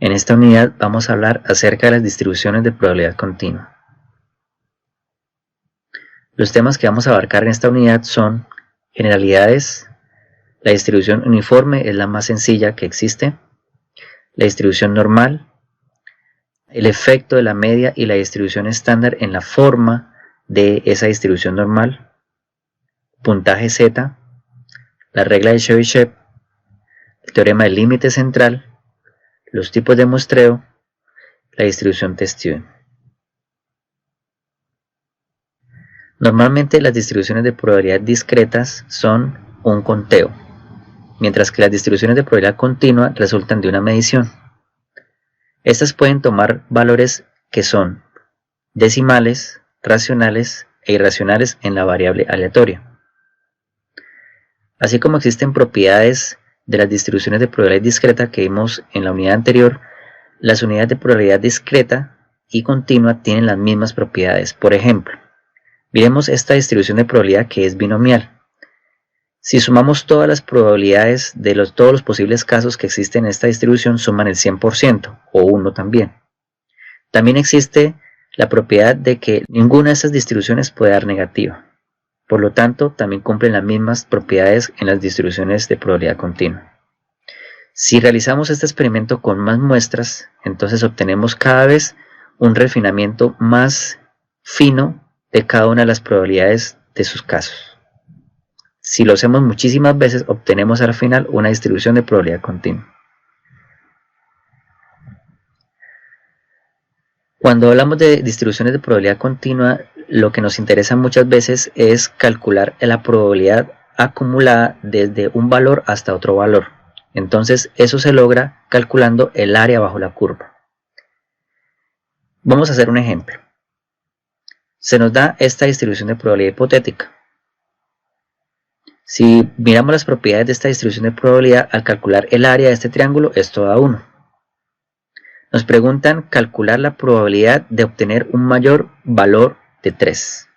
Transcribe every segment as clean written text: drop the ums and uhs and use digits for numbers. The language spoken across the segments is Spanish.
En esta unidad vamos a hablar acerca de las distribuciones de probabilidad continua. Los temas que vamos a abarcar en esta unidad son generalidades, la distribución uniforme es la más sencilla que existe, la distribución normal, el efecto de la media y la distribución estándar en la forma de esa distribución normal, puntaje Z, la regla de Chebyshev, el teorema del límite central, los tipos de muestreo, la distribución de Steven. Normalmente las distribuciones de probabilidad discretas son un conteo, mientras que las distribuciones de probabilidad continua resultan de una medición. Estas pueden tomar valores que son decimales, racionales e irracionales en la variable aleatoria. Así como existen propiedades de las distribuciones de probabilidad discreta que vimos en la unidad anterior, las unidades de probabilidad discreta y continua tienen las mismas propiedades. Por ejemplo, miremos esta distribución de probabilidad que es binomial. Si sumamos todas las probabilidades de todos los posibles casos que existen en esta distribución, suman el 100% o 1 también. También existe la propiedad de que ninguna de estas distribuciones puede dar negativa. Por lo tanto, también cumplen las mismas propiedades en las distribuciones de probabilidad continua. Si realizamos este experimento con más muestras, entonces obtenemos cada vez un refinamiento más fino de cada una de las probabilidades de sus casos. Si lo hacemos muchísimas veces, obtenemos al final una distribución de probabilidad continua. Cuando hablamos de distribuciones de probabilidad continua, lo que nos interesa muchas veces es calcular la probabilidad acumulada desde un valor hasta otro valor. Entonces eso se logra calculando el área bajo la curva. Vamos a hacer un ejemplo. Se nos da esta distribución de probabilidad hipotética. Si miramos las propiedades de esta distribución de probabilidad, al calcular el área de este triángulo, esto da 1. Nos preguntan calcular la probabilidad de obtener un mayor valor de 3.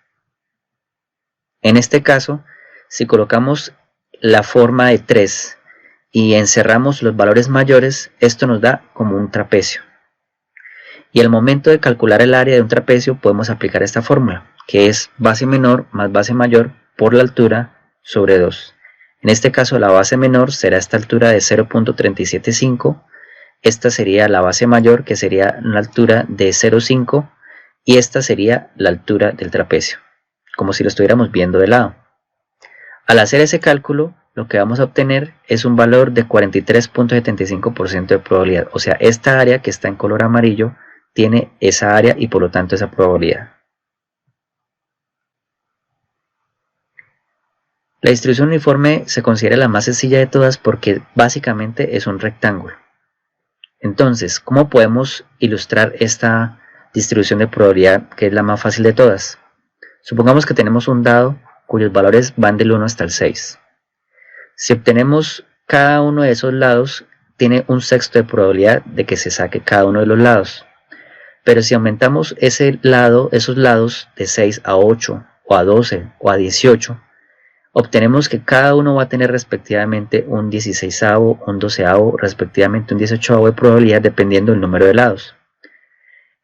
En este caso, si colocamos la forma de 3 y encerramos los valores mayores, esto nos da como un trapecio. Y al momento de calcular el área de un trapecio podemos aplicar esta fórmula, que es base menor más base mayor por la altura sobre 2. En este caso la base menor será esta altura de 0.375, esta sería la base mayor, que sería una altura de 0.5, y esta sería la altura del trapecio, como si lo estuviéramos viendo de lado. Al hacer ese cálculo, lo que vamos a obtener es un valor de 43.75% de probabilidad, o sea, esta área que está en color amarillo tiene esa área y por lo tanto esa probabilidad. La distribución uniforme se considera la más sencilla de todas porque básicamente es un rectángulo. Entonces, ¿cómo podemos ilustrar esta distribución de probabilidad que es la más fácil de todas? Supongamos que tenemos un dado cuyos valores van del 1 hasta el 6. Si obtenemos cada uno de esos lados, tiene un sexto de probabilidad de que se saque cada uno de los lados. Pero si aumentamos esos lados de 6 a 8, o a 12, o a 18, obtenemos que cada uno va a tener respectivamente un 16avo, un 12avo, respectivamente un 18avo de probabilidad dependiendo del número de lados.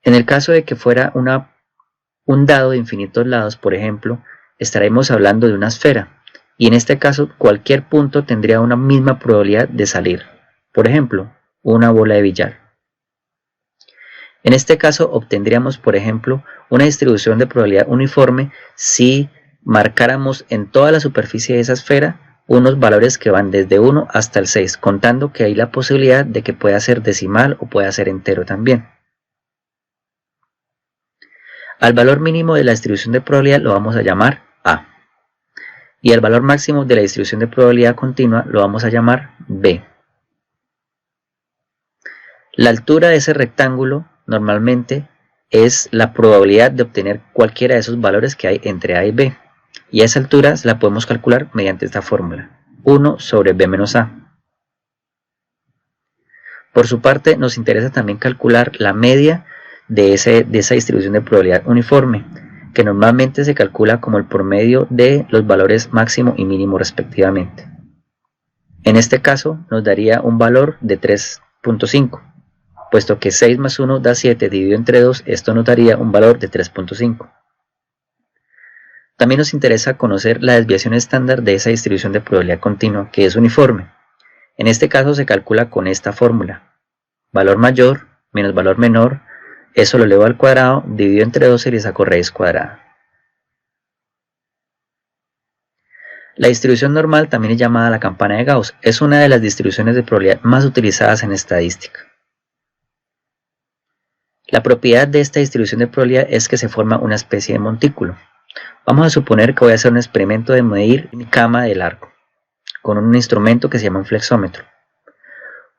En el caso de que fuera un dado de infinitos lados, por ejemplo, estaremos hablando de una esfera, y en este caso cualquier punto tendría una misma probabilidad de salir. Por ejemplo, una bola de billar. En este caso obtendríamos, por ejemplo, una distribución de probabilidad uniforme si marcáramos en toda la superficie de esa esfera unos valores que van desde 1 hasta el 6, contando que hay la posibilidad de que pueda ser decimal o pueda ser entero también. Al valor mínimo de la distribución de probabilidad lo vamos a llamar A, y al valor máximo de la distribución de probabilidad continua lo vamos a llamar B. La altura de ese rectángulo normalmente es la probabilidad de obtener cualquiera de esos valores que hay entre A y B. Y a esa altura la podemos calcular mediante esta fórmula, 1 sobre B menos A. Por su parte, nos interesa también calcular la media de esa distribución de probabilidad uniforme, que normalmente se calcula como el promedio de los valores máximo y mínimo respectivamente. En este caso nos daría un valor de 3.5. puesto que 6 más 1 da 7 dividido entre 2, esto nos daría un valor de 3.5. También nos interesa conocer la desviación estándar de esa distribución de probabilidad continua, que es uniforme. En este caso se calcula con esta fórmula: valor mayor menos valor menor, eso lo elevo al cuadrado, dividido entre 12 y le saco raíz cuadrada. La distribución normal, también es llamada la campana de Gauss, es una de las distribuciones de probabilidad más utilizadas en estadística. La propiedad de esta distribución de probabilidad es que se forma una especie de montículo. Vamos a suponer que voy a hacer un experimento de medir mi cama de largo con un instrumento que se llama un flexómetro.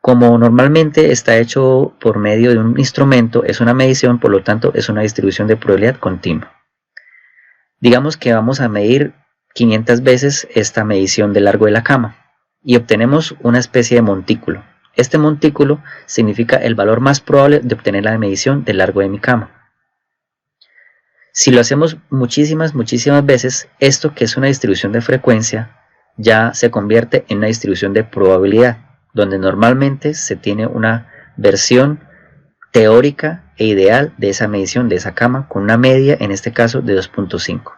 Como normalmente está hecho por medio de un instrumento, es una medición, por lo tanto es una distribución de probabilidad continua. Digamos que vamos a medir 500 veces esta medición del largo de la cama y obtenemos una especie de montículo. Este montículo significa el valor más probable de obtener la medición del largo de mi cama. Si lo hacemos muchísimas veces, esto, que es una distribución de frecuencia, ya se convierte en una distribución de probabilidad, donde normalmente se tiene una versión teórica e ideal de esa medición de esa cama, con una media, en este caso, de 2.5.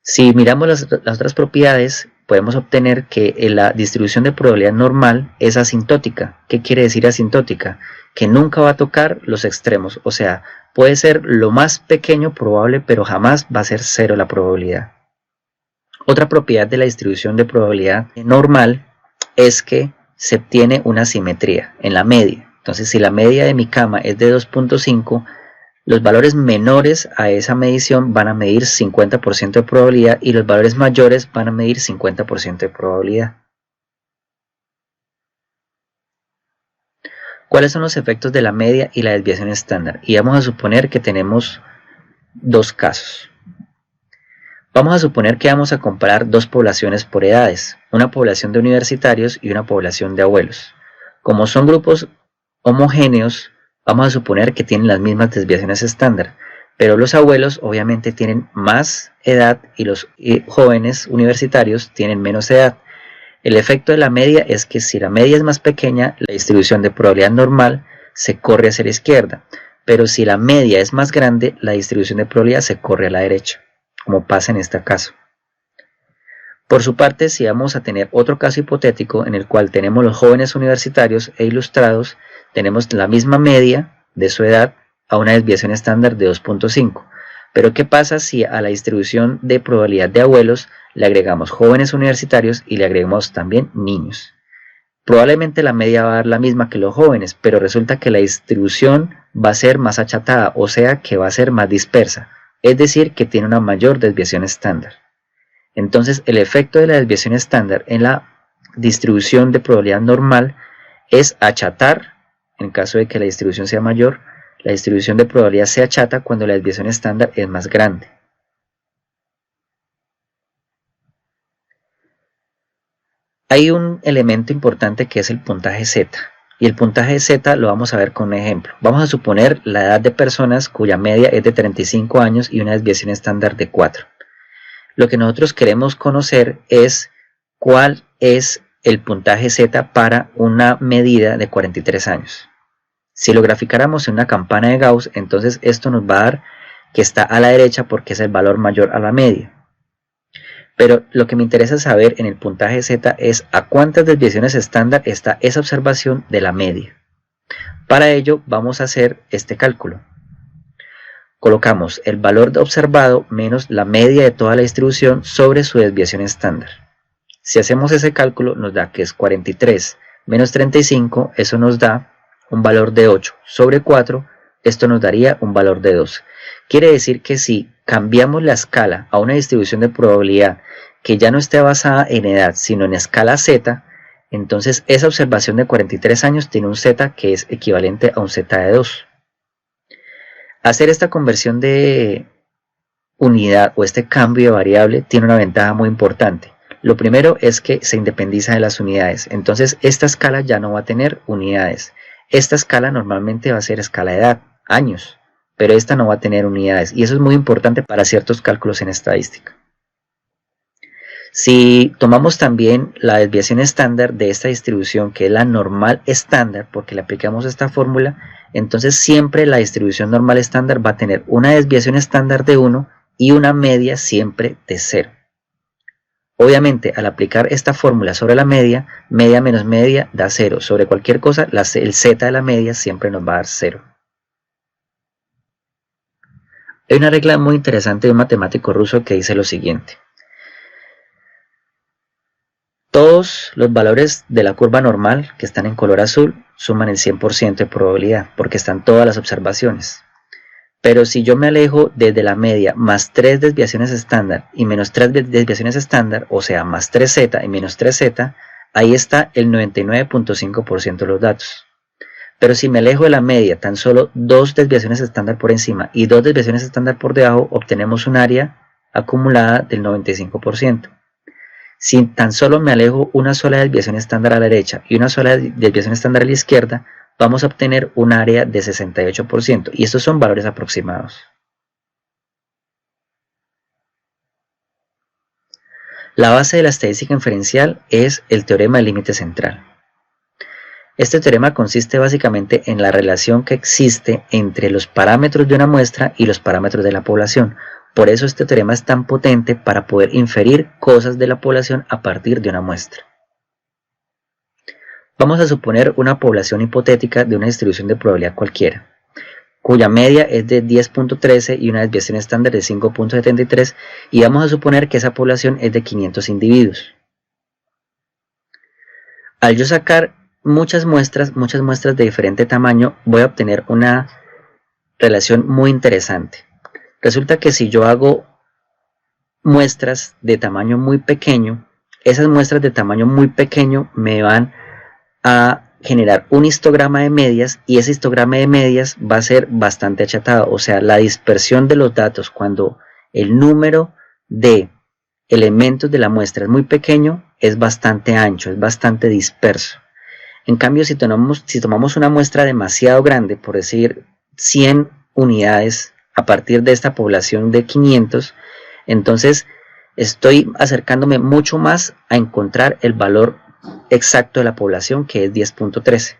Si miramos las otras propiedades, podemos obtener que la distribución de probabilidad normal es asintótica. ¿Qué quiere decir asintótica? Que nunca va a tocar los extremos, o sea, puede ser lo más pequeño probable, pero jamás va a ser cero la probabilidad. Otra propiedad de la distribución de probabilidad normal es que se obtiene una simetría en la media. Entonces, si la media de mi cama es de 2.5, los valores menores a esa medición van a medir 50% de probabilidad y los valores mayores van a medir 50% de probabilidad. ¿Cuáles son los efectos de la media y la desviación estándar? Y vamos a suponer que tenemos dos casos. Vamos a suponer que vamos a comparar dos poblaciones por edades, una población de universitarios y una población de abuelos. Como son grupos homogéneos, vamos a suponer que tienen las mismas desviaciones estándar, pero los abuelos obviamente tienen más edad y los jóvenes universitarios tienen menos edad. El efecto de la media es que si la media es más pequeña, la distribución de probabilidad normal se corre hacia la izquierda, pero si la media es más grande, la distribución de probabilidad se corre a la derecha, como pasa en este caso. Por su parte, si vamos a tener otro caso hipotético en el cual tenemos los jóvenes universitarios e ilustrados, tenemos la misma media de su edad a una desviación estándar de 2.5. Pero ¿qué pasa si a la distribución de probabilidad de abuelos le agregamos jóvenes universitarios y le agregamos también niños? Probablemente la media va a dar la misma que los jóvenes, pero resulta que la distribución va a ser más achatada, o sea que va a ser más dispersa, es decir, que tiene una mayor desviación estándar. Entonces, el efecto de la desviación estándar en la distribución de probabilidad normal es achatar, en caso de que la distribución sea mayor, la distribución de probabilidad se achata cuando la desviación estándar es más grande. Hay un elemento importante que es el puntaje Z, y el puntaje Z lo vamos a ver con un ejemplo. Vamos a suponer la edad de personas cuya media es de 35 años y una desviación estándar de 4. Lo que nosotros queremos conocer es cuál es el puntaje Z para una medida de 43 años. Si lo graficáramos en una campana de Gauss, entonces esto nos va a dar que está a la derecha porque es el valor mayor a la media. Pero lo que me interesa saber en el puntaje Z es a cuántas desviaciones estándar está esa observación de la media. Para ello vamos a hacer este cálculo. Colocamos el valor observado menos la media de toda la distribución sobre su desviación estándar. Si hacemos ese cálculo nos da que es 43 menos 35, eso nos da un valor de 8 sobre 4, esto nos daría un valor de 2. Quiere decir que si cambiamos la escala a una distribución de probabilidad que ya no esté basada en edad, sino en escala Z, entonces esa observación de 43 años tiene un Z que es equivalente a un Z de 2. Hacer esta conversión de unidad o este cambio de variable tiene una ventaja muy importante. Lo primero es que se independiza de las unidades, entonces esta escala ya no va a tener unidades. Esta escala normalmente va a ser escala de edad, años, pero esta no va a tener unidades y eso es muy importante para ciertos cálculos en estadística. Si tomamos también la desviación estándar de esta distribución, que es la normal estándar, porque le aplicamos esta fórmula, entonces siempre la distribución normal estándar va a tener una desviación estándar de 1 y una media siempre de 0. Obviamente, al aplicar esta fórmula sobre la media, media menos media da 0. Sobre cualquier cosa, el z de la media siempre nos va a dar 0. Hay una regla muy interesante de un matemático ruso que dice lo siguiente. Todos los valores de la curva normal que están en color azul suman el 100% de probabilidad, porque están todas las observaciones. Pero si yo me alejo desde la media más 3 desviaciones estándar y menos 3 desviaciones estándar, o sea, más 3z y menos 3z, ahí está el 99.5% de los datos. Pero si me alejo de la media, tan solo 2 desviaciones estándar por encima y 2 desviaciones estándar por debajo, obtenemos un área acumulada del 95%. Si tan solo me alejo una sola desviación estándar a la derecha y una sola desviación estándar a la izquierda, vamos a obtener un área de 68%, y estos son valores aproximados. La base de la estadística inferencial es el teorema del límite central. Este teorema consiste básicamente en la relación que existe entre los parámetros de una muestra y los parámetros de la población. Por eso este teorema es tan potente para poder inferir cosas de la población a partir de una muestra. Vamos a suponer una población hipotética de una distribución de probabilidad cualquiera, cuya media es de 10.13 y una desviación estándar de 5.73, y vamos a suponer que esa población es de 500 individuos. Al yo sacar muchas muestras de diferente tamaño, voy a obtener una relación muy interesante. Resulta que si yo hago muestras de tamaño muy pequeño, esas muestras de tamaño muy pequeño me van a generar un histograma de medias, y ese histograma de medias va a ser bastante achatado, o sea, la dispersión de los datos cuando el número de elementos de la muestra es muy pequeño es bastante ancho, es bastante disperso. En cambio, si tomamos una muestra demasiado grande, por decir 100 unidades a partir de esta población de 500, entonces estoy acercándome mucho más a encontrar el valor exacto de la población, que es 10.13.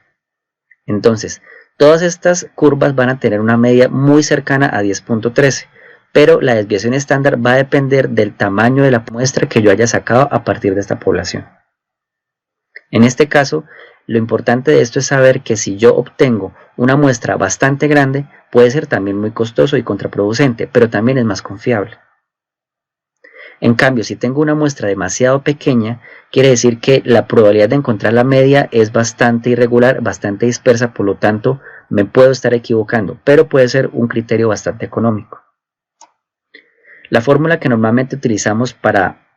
Entonces, todas estas curvas van a tener una media muy cercana a 10.13, pero la desviación estándar va a depender del tamaño de la muestra que yo haya sacado a partir de esta población. En este caso, lo importante de esto es saber que si yo obtengo una muestra bastante grande, puede ser también muy costoso y contraproducente, pero también es más confiable. En cambio, si tengo una muestra demasiado pequeña, quiere decir que la probabilidad de encontrar la media es bastante irregular, bastante dispersa, por lo tanto me puedo estar equivocando, pero puede ser un criterio bastante económico. La fórmula que normalmente utilizamos para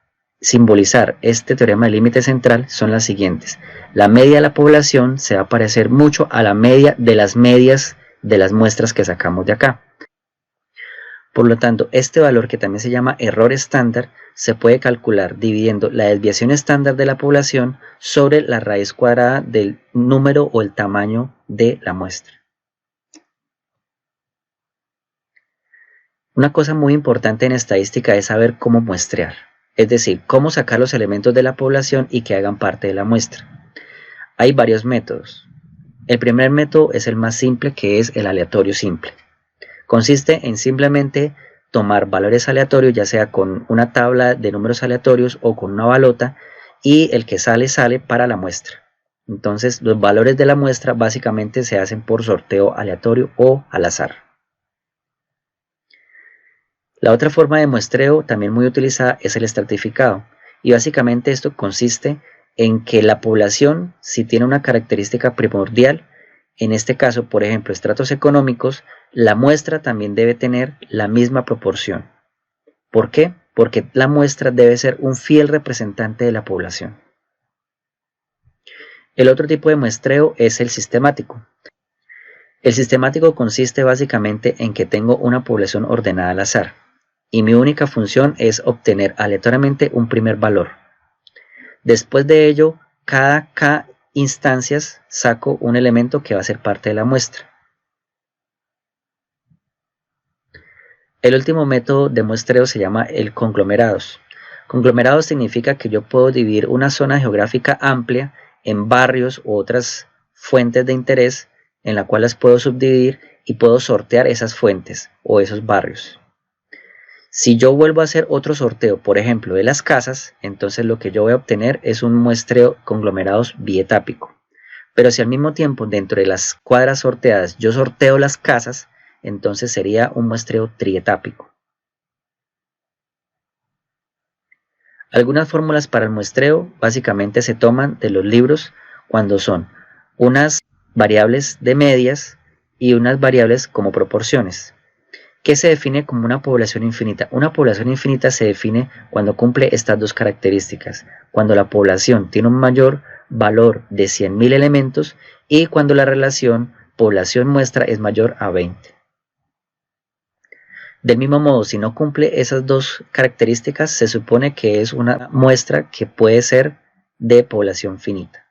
simbolizar este teorema del límite central son las siguientes. La media de la población se va a parecer mucho a la media de las medias de las muestras que sacamos de acá. Por lo tanto, este valor, que también se llama error estándar, se puede calcular dividiendo la desviación estándar de la población sobre la raíz cuadrada del número o el tamaño de la muestra. Una cosa muy importante en estadística es saber cómo muestrear, es decir, cómo sacar los elementos de la población y que hagan parte de la muestra. Hay varios métodos. El primer método es el más simple, que es el aleatorio simple. Consiste en simplemente tomar valores aleatorios, ya sea con una tabla de números aleatorios o con una balota, y el que sale para la muestra. Entonces los valores de la muestra básicamente se hacen por sorteo aleatorio o al azar. La otra forma de muestreo también muy utilizada es el estratificado, y básicamente esto consiste en que la población, si tiene una característica primordial, en este caso, por ejemplo, estratos económicos, la muestra también debe tener la misma proporción. ¿Por qué? Porque la muestra debe ser un fiel representante de la población. El otro tipo de muestreo es el sistemático. El sistemático consiste básicamente en que tengo una población ordenada al azar, y mi única función es obtener aleatoriamente un primer valor. Después de ello, cada K instancias saco un elemento que va a ser parte de la muestra. El último método de muestreo se llama el conglomerados. Conglomerados significa que yo puedo dividir una zona geográfica amplia en barrios u otras fuentes de interés en la cual las puedo subdividir y puedo sortear esas fuentes o esos barrios. Si yo vuelvo a hacer otro sorteo, por ejemplo, de las casas, entonces lo que yo voy a obtener es un muestreo conglomerados bietápico. Pero si al mismo tiempo dentro de las cuadras sorteadas yo sorteo las casas, entonces sería un muestreo trietápico. Algunas fórmulas para el muestreo básicamente se toman de los libros cuando son unas variables de medias y unas variables como proporciones, que se define como una población infinita. Una población infinita se define cuando cumple estas dos características, cuando la población tiene un mayor valor de 100.000 elementos y cuando la relación población-muestra es mayor a 20. Del mismo modo, si no cumple esas dos características, se supone que es una muestra que puede ser de población finita.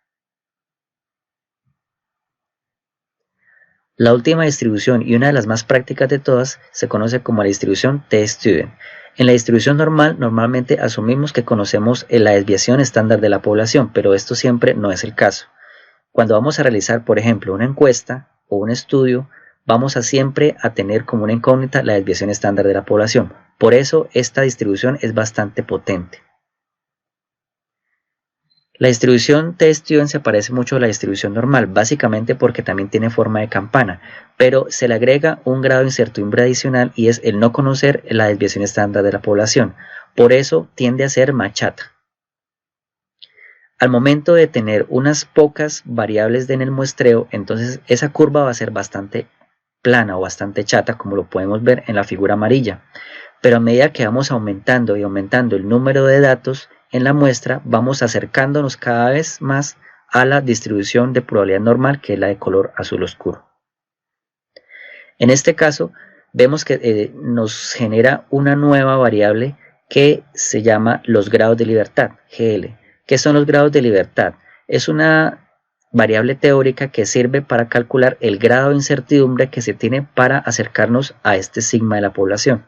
La última distribución y una de las más prácticas de todas se conoce como la distribución t-Student. En la distribución normal, normalmente asumimos que conocemos la desviación estándar de la población, pero esto siempre no es el caso. Cuando vamos a realizar, por ejemplo, una encuesta o un estudio, vamos a siempre a tener como una incógnita la desviación estándar de la población. Por eso esta distribución es bastante potente. La distribución t-Student se parece mucho a la distribución normal, básicamente porque también tiene forma de campana, pero se le agrega un grado de incertidumbre adicional y es el no conocer la desviación estándar de la población. Por eso tiende a ser más chata. Al momento de tener unas pocas variables en el muestreo, entonces esa curva va a ser bastante plana o bastante chata, como lo podemos ver en la figura amarilla. Pero a medida que vamos aumentando y aumentando el número de datos en la muestra, vamos acercándonos cada vez más a la distribución de probabilidad normal, que es la de color azul oscuro. En este caso, vemos que nos genera una nueva variable que se llama los grados de libertad, GL. ¿Qué son los grados de libertad? Es una variable teórica que sirve para calcular el grado de incertidumbre que se tiene para acercarnos a este sigma de la población.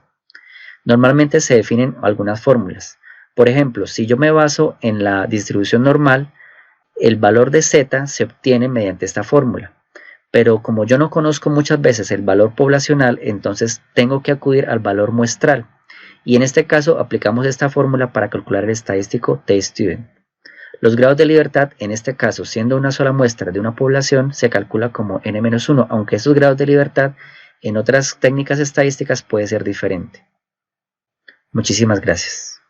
Normalmente se definen algunas fórmulas. Por ejemplo, si yo me baso en la distribución normal, el valor de z se obtiene mediante esta fórmula. Pero como yo no conozco muchas veces el valor poblacional, entonces tengo que acudir al valor muestral. Y en este caso aplicamos esta fórmula para calcular el estadístico t-Student. Los grados de libertad, en este caso siendo una sola muestra de una población, se calcula como n-1, aunque esos grados de libertad en otras técnicas estadísticas puede ser diferente. Muchísimas gracias.